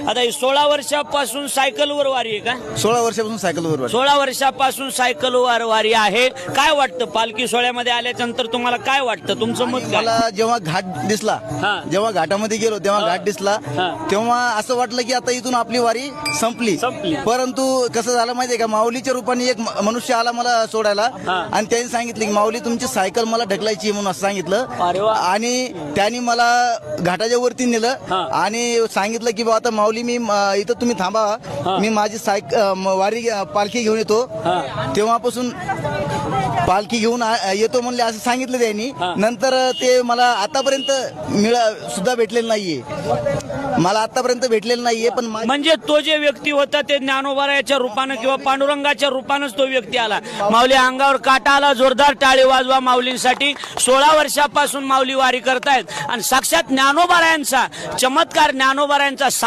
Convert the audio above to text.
आता 16 वर्षापासून सायकलवर वारी आहे का? 16 वर्षापासून सायकलवर वारी. 16 वर्षापासून सायकलवर वारी आहे. काय वाटतं पालखी सोहळ्यामध्ये आल्याच्या नंतर तुम्हाला काय वाटतं? तुमचं मत काय? मला जेव्हा घाट दिसला, हा. जेव्हा घाटामध्ये गेलो तेव्हा घाट दिसला, हा. तेव्हा असं वाटलं की आता इथून आपली वारी संपली. परंतु कसं झालं माहितीये का, माऊलीच्या रूपाने एक मनुष्य आला मला सोडायला हा. आणि त्यांनी सांगितलं की माऊली तुमची सायकल मला ढकलायची म्हणून असं सांगितलं. अरे वा. आणि त्यांनी मला घाटाच्या वरती नेलं हा. आणि सांगितलं की बा आता माऊली मी इथं तुम्ही थांबा, मी माझी वारी पालखी घेऊन येतो. तेव्हापासून पालखी घेऊन येतो म्हणले असं सांगितलं त्यांनी. नंतर ते मला आतापर्यंत सुद्धा भेटलेलं नाहीये, मला आतापर्यंत भेटलेलं नाहीये. पण म्हणजे तो जे व्यक्ती होता ते ज्ञानोबारायाच्या रूपानं किंवा पांडुरंगाच्या रूपानंच तो व्यक्ती आला. माऊली अंगावर काटा आला, जोरदार टाळी वाजवा माऊलींसाठी. 16 वर्षापासून माऊली वारी करतायत आणि साक्षात ज्ञानोबारायांचा चमत्कार, ज्ञानोबारायांचा साक्षात